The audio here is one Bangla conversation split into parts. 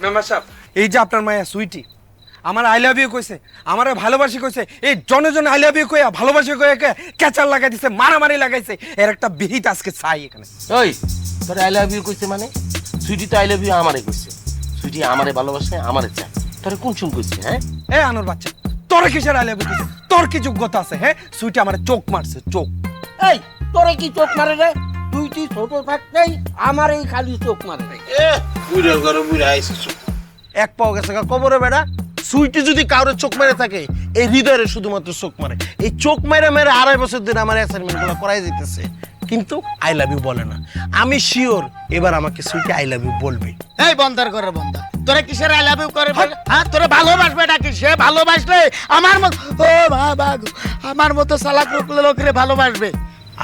মেম্বার সাহেব, এই যে আপনার মায়া সুইটি আমার আই লাভ ইউ কইছে, আমারে ভালোবাসি কইছে, এই জনে জনে আই লাভ ইউ কইয়া ভালোবাসি কইয়া ক্যাচার লাগাই দিছে, মারামারি লাগাইছে, এর একটা বিহিত আজকে চাই এখানে। ওই তোর আই লাভ ইউ কইছে মানে? সুইটি তো আই লাভ ইউ আমারে কইছে। সুইটি আমারে ভালোবাসে, আমারে চায়। তোরে কোন চুম কইছে? হ্যাঁ এ আনোর বাচ্চা, তোর কিসের আই লাভ ইউ কইছে? তোর কি যোগ্যতা আছে? হ্যাঁ, সুইটি আমারে চোখ মারছে, চোখ। এই তোরে কি চোখ মারে রে? তুই ছোট থাকতেই আমার এই খালি চোখ মারে। বুড়া ঘরে বুড়া আইছে। এক পাও গেছে কবরে বেড়া। সুইটি যদি কাউরে চোখ মেরে থাকে, এই হৃদয়ের শুধুমাত্র চোখ মারে। এই চোখ মেরে মেরে 2.5 বছর ধরে আমার অ্যাসাইনমেন্ট গুলো করাই যেতেছে, কিন্তু আই লাভ ইউ বলে না। আমি শিওর এবার আমাকে সুইটি আই লাভ ইউ বলবে। এই বন্দার করে বন্দা, তোরে কিসের আই লাভ ইউ করে? হ্যাঁ, তোরে ভালোবাসবে নাকি? সে ভালোবাসলে আমার মতো, ও বাবা গো, আমার মতো চালাক লোকরে ভালোবাসবে।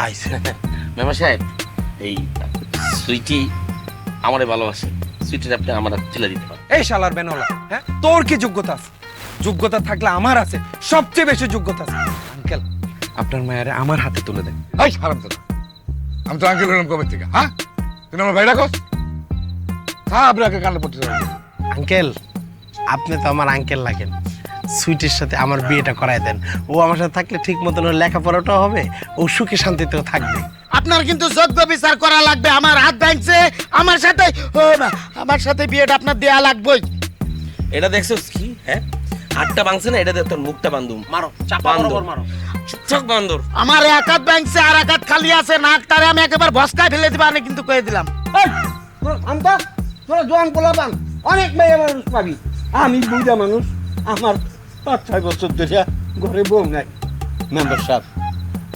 আইছে মেম্বার সাহেব, এই সুইটি আমারে ভালোবাসে। সুইটির আপনি আমার তুলে দিতে পারেন। এই শালার বেনলা, হ্যাঁ, তোর কি যোগ্যতা আছে? যোগ্যতা থাকলে আমার আছে, সবচেয়ে বেশি যোগ্যতা আছে। আঙ্কেল, আপনার মায়ারে আমার হাতে তুলে দেন। এই হারামজাদা, আমি তো আঙ্কেল হলাম কবে থেকে? হ্যাঁ, তুই আমার ভাই রাখস? আপনাকে কান্না পড়তে যাবে। আঙ্কেল, আপনি তো আমার আঙ্কেল লাগেন। সুইটির সাথে আমার বিয়েটা করায় দেন। ও আমার সাথে থাকলে ঠিক মতন ওর লেখাপড়াটাও হবে, ও সুখে শান্তিতেও থাকবে। আপনার কিন্তু যোগ্য বিচার করা লাগবে। আমার হাত ভাঙছে, আমার সাথে, ও মা, আমার সাথে বিয়েটা আপনার দেয়া লাগবেই। এটা দেখছো কি? হ্যাঁ, হাতটা ভাঙছে না, এটা দিয়ে তোর মুখটা বান্ধুম। মারো, চাপা বরাবর মারো। চুপচাপ বান্ধর। আমার এক হাত ভাঙছে, আর এক হাত খালি আছে। নাকটারে আমি একেবারে ভস্কায় ফেলে দিবা, আমি কিন্তু কয়ে দিলাম। আমতা তোরা জোয়ান পোলাপান, অনেক মেয়ে মানুষ পাবি। আমি বুঝা মানুষ, আমার 5-6 বছর ধরে ঘরে বউ নাই। মেম্বার সাহেব,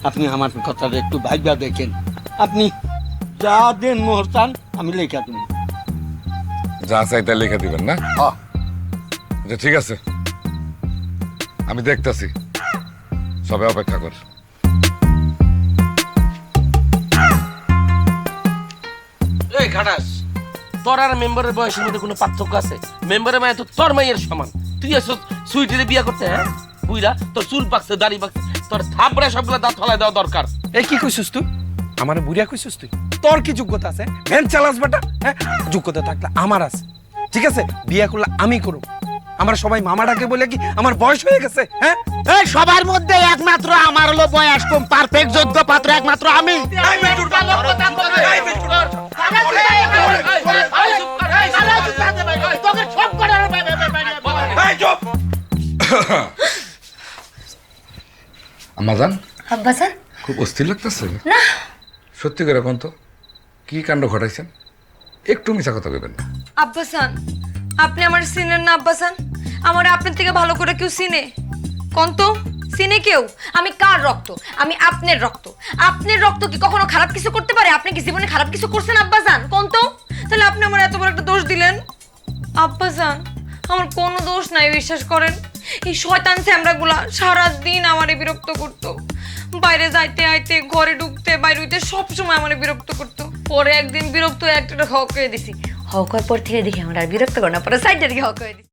আপনি আমার কথাটা একটু ভাইবা দেখেন। আপনি যা দেন মোহরতান, আমি লেখা দেব। যা চাই তাই লিখে দিবেন না? আচ্ছা ঠিক আছে, আমি দেখতেছি, সবাই অপেক্ষা কর। এই খাটাস, তোর আর মেম্বারের বয়সের মধ্যে কোনো পার্থক্য আছে? মেম্বারের মায়ের তো তোর মায়ের সমান। তুই এসো সুইটিরে বিয়ে করতে? হ্যাঁ বুইরা, তোর চুল পাকছে, দাড়ি পাকছে, তোর থাপড়ে সবগুলো দাঁত ফলাই দেওয়া দরকার। এই কি কইছিস তুই? আমার বুড়িয়া কইছিস তুই? তোর কি যোগ্যতা আছে? ভ্যান চালাস বেটা? হ্যাঁ, যোগ্যতা থাকলে আমার আছে। ঠিক আছে, বিয়ে করলে আমি করব। আমার সবাই মামাটাকে বলে কি আমার বয়স হয়ে গেছে? হ্যাঁ, এই সবার মধ্যে একমাত্র আমার হলো বয়স কম, পারফেক্ট যোগ্য পাত্র একমাত্র আমি। আমাজান, আব্বাসান, খুব অস্থির লাগতেছে না সত্যি করে এখন তো কি কাণ্ড ঘটাইছেন? একটু মিছা কথা বলবেন না। আব্বাসান, আপনি আমার চিনেন না আব্বাসান? আমার আপনার থেকে ভালো করে কেউ চিনে? কোন তো চিনে কেউ? আমি কার রক্ত? আমি আপনার রক্ত। আপনার রক্ত কি কখনো খারাপ কিছু করতে পারে? আপনি কি জীবনে খারাপ কিছু করছেন আব্বাসান? কোন তো? তাহলে আপনি আমার এত বড় একটা দোষ দিলেন। আব্বাসান, আমার কোনো দোষ নাই, বিশ্বাস করেন। এই শয়তান স্যামরাগুলা সারাদিন আমারে বিরক্ত করতো। বাইরে যাইতে আইতে, ঘরে ঢুকতে, বাইরে হইতে সবসময় আমারে বিরক্ত করতো। পরে একদিন বিরক্ত একটা হক করে দিছি। হক হওয়ার পর থেকে দেখি আমার আর বিরক্ত করে না, পরে সাইডে দিকে হক করে দিছি।